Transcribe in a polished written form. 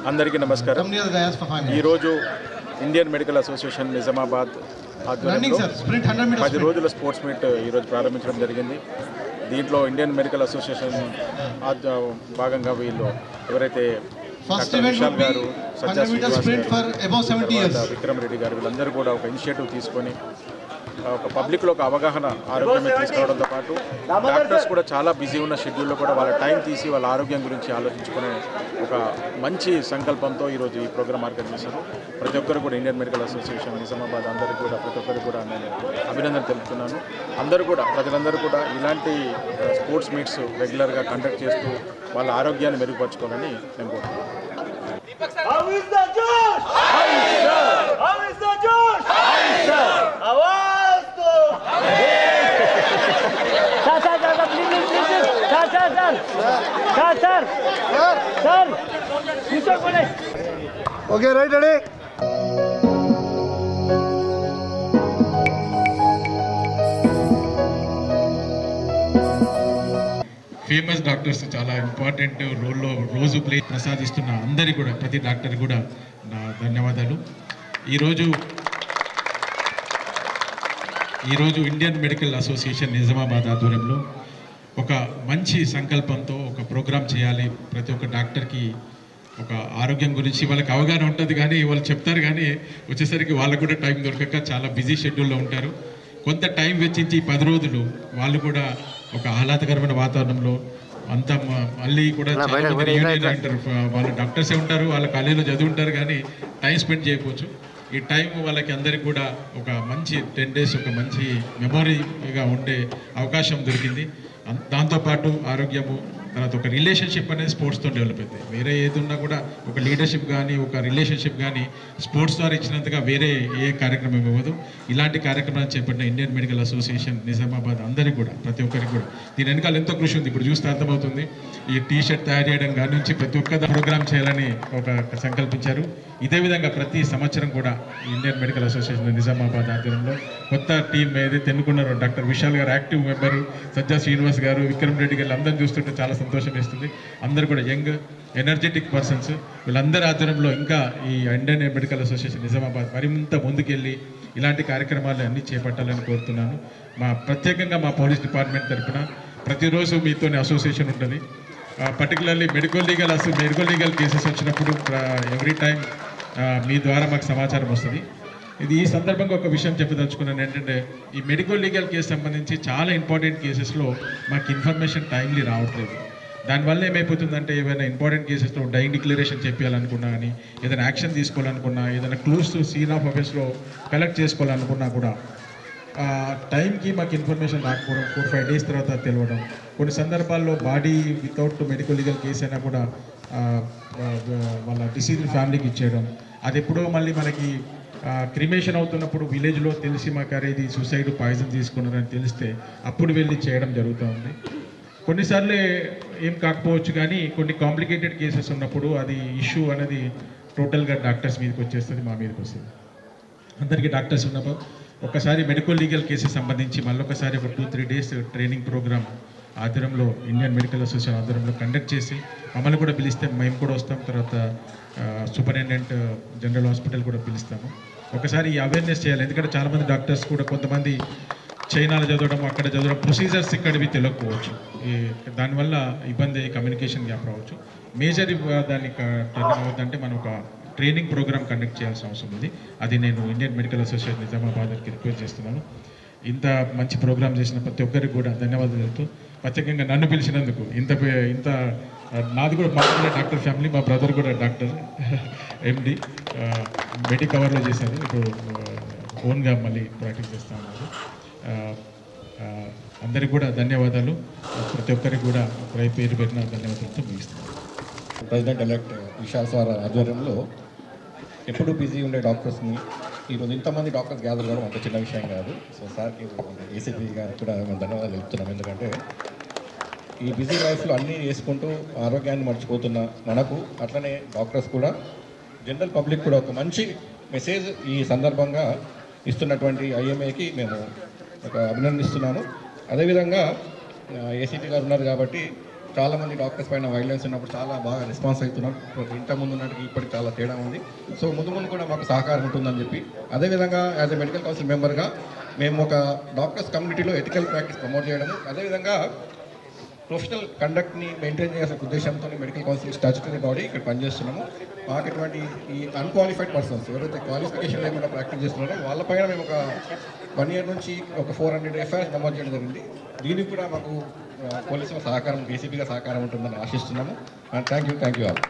అందరికీ నమస్కారం. ఈరోజు ఇండియన్ మెడికల్ అసోసియేషన్ నిజామాబాద్ ఆధ్వర్యంలో 10 రోజుల స్పోర్ట్స్ మీట్ ఈరోజు ప్రారంభించడం జరిగింది. దీంట్లో ఇండియన్ మెడికల్ అసోసియేషన్ భాగంగా వీళ్ళు ఎవరైతే విశాల్ గారు, సజ్జా శ్రీనివాస్ గారు, విక్రమ్ రెడ్డి గారు వీళ్ళందరూ కూడా ఒక ఇనిషియేటివ్ తీసుకొని ఒక పబ్లిక్లో ఒక అవగాహన ఆరోగ్యం తీసుకురావడంతో పాటు డాక్టర్స్ కూడా చాలా బిజీ ఉన్న షెడ్యూల్లో కూడా వాళ్ళ టైం తీసి వాళ్ళ ఆరోగ్యం గురించి ఆలోచించుకునే ఒక మంచి సంకల్పంతో ఈరోజు ఈ ప్రోగ్రామ్ ఆర్గనైజ్ చేశారు. ప్రతి ఒక్కరు కూడా ఇండియన్ మెడికల్ అసోసియేషన్ నిజామాబాద్ అందరికీ కూడా ప్రతి ఒక్కరు కూడా నేను అభినందన తెలుపుతున్నాను. ప్రజలందరూ కూడా ఇలాంటి స్పోర్ట్స్ మీట్స్ రెగ్యులర్గా కండక్ట్ చేస్తూ వాళ్ళ ఆరోగ్యాన్ని మెరుగుపరచుకోవాలని నేను కోరుతున్నాను. Okay, right, ready? Famous doctors చాలా ఇంపార్టెంట్ రోల్లో రోజు ప్లే ప్రసాదిస్తున్న అందరికీ కూడా ప్రతి డాక్టర్ కూడా నా ధన్యవాదాలు. ఈరోజు ఇండియన్ మెడికల్ అసోసియేషన్ నిజామాబాద్ ఆధ్వర్యంలో ఒక మంచి సంకల్పంతో ఒక ప్రోగ్రాం చేయాలి. ప్రతి ఒక్క డాక్టర్కి ఒక ఆరోగ్యం గురించి వాళ్ళకి అవగాహన ఉంటుంది, కానీ వాళ్ళు చెప్తారు కానీ వచ్చేసరికి వాళ్ళకు కూడా టైం దొరకక చాలా బిజీ షెడ్యూల్లో ఉంటారు. కొంత టైం వెచ్చించి 10 రోజులు వాళ్ళు కూడా ఒక ఆహ్లాదకరమైన వాతావరణంలో అంతా మళ్ళీ కూడా అంటారు. వాళ్ళు డాక్టర్సే ఉంటారు, వాళ్ళ కాలేజీలో చదివి ఉంటారు, కానీ టైం స్పెండ్ చేయకపోవచ్చు. ఈ టైం వాళ్ళకి అందరికీ కూడా ఒక మంచి 10 డేస్ ఒక మంచి మెమొరీగా ఉండే అవకాశం దొరికింది. దాంతోపాటు ఆరోగ్యము, తర్వాత ఒక రిలేషన్షిప్ అనేది స్పోర్ట్స్తో డెవలప్ అవుతుంది. వేరే ఏది ఉన్నా కూడా ఒక లీడర్షిప్ కానీ ఒక రిలేషన్షిప్ కానీ స్పోర్ట్స్ ద్వారా ఇచ్చినంతగా వేరే ఏ కార్యక్రమం ఇవ్వదు. ఇలాంటి కార్యక్రమాన్ని చేపట్టిన ఇండియన్ మెడికల్ అసోసియేషన్ నిజామాబాద్ అందరికీ కూడా ప్రతి ఒక్కరికి కూడా దీని వెనకాల ఎంతో కృషి ఉంది. ఇప్పుడు చూస్తే అర్థమవుతుంది. ఈ టీషర్ట్ తయారు చేయడం కానీ నుంచి ప్రతి ఒక్క ప్రోగ్రామ్ చేయాలని ఒక సంకల్పించారు. ఇదే విధంగా ప్రతి సంవత్సరం కూడా ఇండియన్ మెడికల్ అసోసియేషన్ నిజామాబాద్ ఆధ్వర్యంలో కొత్త టీం ఏదైతే ఎన్నుకున్నారో డాక్టర్ విశాల్ గారు యాక్టివ్ మెంబరు, సజ్జా శ్రీనివాస్ గారు, విక్రమ్ రెడ్డి గారు అందరిని చూస్తుంటే చాలా సంతోషం వేస్తుంది. అందరూ కూడా యంగ్ ఎనర్జెటిక్ పర్సన్స్. వీళ్ళందరి ఆధ్వర్యంలో ఇంకా ఈ ఇండియన్ మెడికల్ అసోసియేషన్ నిజామాబాద్ మరింత ముందుకెళ్ళి ఇలాంటి కార్యక్రమాలు అన్నీ చేపట్టాలని కోరుతున్నాను. ప్రత్యేకంగా మా పోలీస్ డిపార్ట్మెంట్ తరఫున ప్రతిరోజు మీతోనే అసోసియేషన్ ఉంటుంది. పర్టికులర్లీ మెడికల్ లీగల్ కేసెస్ వచ్చినప్పుడు ఎవ్రీ టైం మీ ద్వారా మాకు సమాచారం వస్తుంది. ఈ సందర్భంగా ఒక విషయం చెప్పదలుచుకున్నాను ఏంటంటే, ఈ మెడికల్ లీగల్ కేసు సంబంధించి చాలా ఇంపార్టెంట్ కేసెస్లో మాకు ఇన్ఫర్మేషన్ టైమ్లీ రావట్లేదు. దానివల్ల ఏమైపోతుందంటే, ఏమైనా ఇంపార్టెంట్ కేసెస్లో డైయింగ్ డిక్లరేషన్ చెప్పాలనుకున్నా కానీ, ఏదైనా యాక్షన్ తీసుకోవాలనుకున్నా, ఏదైనా క్లూస్ సీన్ ఆఫ్ అఫేర్స్లో కలెక్ట్ చేసుకోవాలనుకున్నా కూడా టైంకి మాకు ఇన్ఫర్మేషన్ రాకపోవడం, 4-5 డేస్ తర్వాత తెలియడం. కొన్ని సందర్భాల్లో body without medical legal case అయినా కూడా వాళ్ళ డిసీజ్డ్ ఫ్యామిలీకి ఇచ్చేయడం. అది ఎప్పుడో మళ్ళీ మనకి క్రిమేషన్ అవుతున్నప్పుడు విలేజ్లో తెలిసి మాకు ఇది సూసైడ్ పాయిజన్ తీసుకున్నారని తెలిస్తే అప్పుడు వెళ్ళి చేయడం జరుగుతూ ఉంది. కొన్నిసార్లు ఏం కాకపోవచ్చు, కానీ కొన్ని కాంప్లికేటెడ్ కేసెస్ ఉన్నప్పుడు అది ఇష్యూ అనేది టోటల్గా డాక్టర్స్ మీదకి వచ్చేస్తుంది, మా మీదకి వస్తుంది. అందరికీ డాక్టర్స్ ఉన్నప్పుడు ఒకసారి మెడికల్ లీగల్ కేసెస్ సంబంధించి మళ్ళొకసారి ఒక 2-3 డేస్ ట్రైనింగ్ ప్రోగ్రామ్ ఆధ్వర్యంలో ఇండియన్ మెడికల్ అసోసియేషన్ ఆధ్వర్యంలో కండక్ట్ చేసి మమ్మల్ని కూడా పిలిస్తే మేము కూడా వస్తాం. తర్వాత సూపరింటెండెంట్ జనరల్ హాస్పిటల్ కూడా పిలుస్తాము. ఒకసారి ఈ అవేర్నెస్ చేయాలి. ఎందుకంటే చాలామంది డాక్టర్స్ కూడా కొంతమంది చైనాలో చదవడం, అక్కడ చదవడం, ప్రొసీజర్స్ ఇక్కడివి తెలియకపోవచ్చు. దానివల్ల ఇబ్బంది, కమ్యూనికేషన్ గ్యాప్ రావచ్చు. మేజర్ దాన్ని టర్న్ అవుతుందంటే మనం ఒక ట్రైనింగ్ ప్రోగ్రామ్ కండక్ట్ చేయాల్సిన అవసరం ఉంది. అది నేను ఇండియన్ మెడికల్ అసోసియేషన్ నిజామాబాద్కి రిక్వెస్ట్ చేస్తున్నాను. ఇంత మంచి ప్రోగ్రామ్ చేసిన ప్రతి ఒక్కరికి కూడా ధన్యవాదాలు చెప్తూ, ప్రత్యేకంగా నన్ను పిలిచినందుకు ఇంత నాది కూడా మామూలుగా డాక్టర్ ఫ్యామిలీ, మా బ్రదర్ కూడా డాక్టర్ ఎండి మెడి కవర్లో చేశారు. ఇప్పుడు ఓన్గా మళ్ళీ ప్రాక్టీస్ చేస్తూ ఉన్నారు. అందరికి కూడా ధన్యవాదాలు. ప్రతి ఒక్కరికి కూడా పేరు పెట్టిన ధన్యవాదాలతో ముగిస్తున్నాను. ప్రెసిడెంట్ ఎలెక్ట్ విశాల్ సార్ ఆధ్వర్యంలో ఎప్పుడూ బిజీ ఉండే డాక్టర్స్ని ఈరోజు ఇంతమంది డాక్టర్స్ గ్యాదర్ కావడం అంత చిన్న విషయం కాదు. సో సార్కి ఏసీపీ గారికి కూడా మేము ధన్యవాదాలు చెప్తున్నాం. ఎందుకంటే ఈ బిజీ లైఫ్లో అన్నీ చేసుకుంటూ ఆరోగ్యాన్ని మర్చిపోతున్న మనకు, అట్లనే డాక్టర్స్ కూడా, జనరల్ పబ్లిక్ కూడా ఒక మంచి మెసేజ్ ఈ సందర్భంగా ఇస్తున్నటువంటి ఐఎంఏకి మేము ఒక అభినందిస్తున్నాను. అదేవిధంగా ఏసీపీ గారు ఉన్నారు కాబట్టి చాలామంది డాక్టర్స్ పైన వైలెన్స్ ఉన్నప్పుడు చాలా బాగా రెస్పాన్స్ అవుతున్నారు. ఇంతకుముందు ఉన్నట్టుగా ఇప్పటికి చాలా తేడా ఉంది. సో ముందు కూడా మాకు సహకారం ఉంటుందని చెప్పి, అదేవిధంగా యాజ్ ఎ మెడికల్ కౌన్సిల్ మెంబర్గా మేము ఒక డాక్టర్స్ కమ్యూనిటీలో ఎథికల్ ప్రాక్టీస్ ప్రమోట్ చేయడము, అదేవిధంగా ప్రొఫెషనల్ కండక్ట్ని మెయింటైన్ చేసే ఉద్దేశంతో మెడికల్ కౌన్సిల్ స్టాచ్యుటరీ బాడీ ఇక్కడ పనిచేస్తున్నాము. మాకు ఇటువంటి ఈ అన్క్వాలిఫైడ్ పర్సన్స్ ఎవరైతే క్వాలిఫికేషన్ లేకుండా ప్రాక్టీస్ చేస్తున్నారో వాళ్ళపైన మేము ఒక 1 year నుంచి ఒక 400 ఎఫ్ఐఆర్స్ నమోదు చేయడం జరిగింది. దీనికి కూడా మాకు పోలీసుల సహకారం, ఏసీపీగా సహకారం ఉంటుందని ఆశిస్తున్నాము. Thank you all.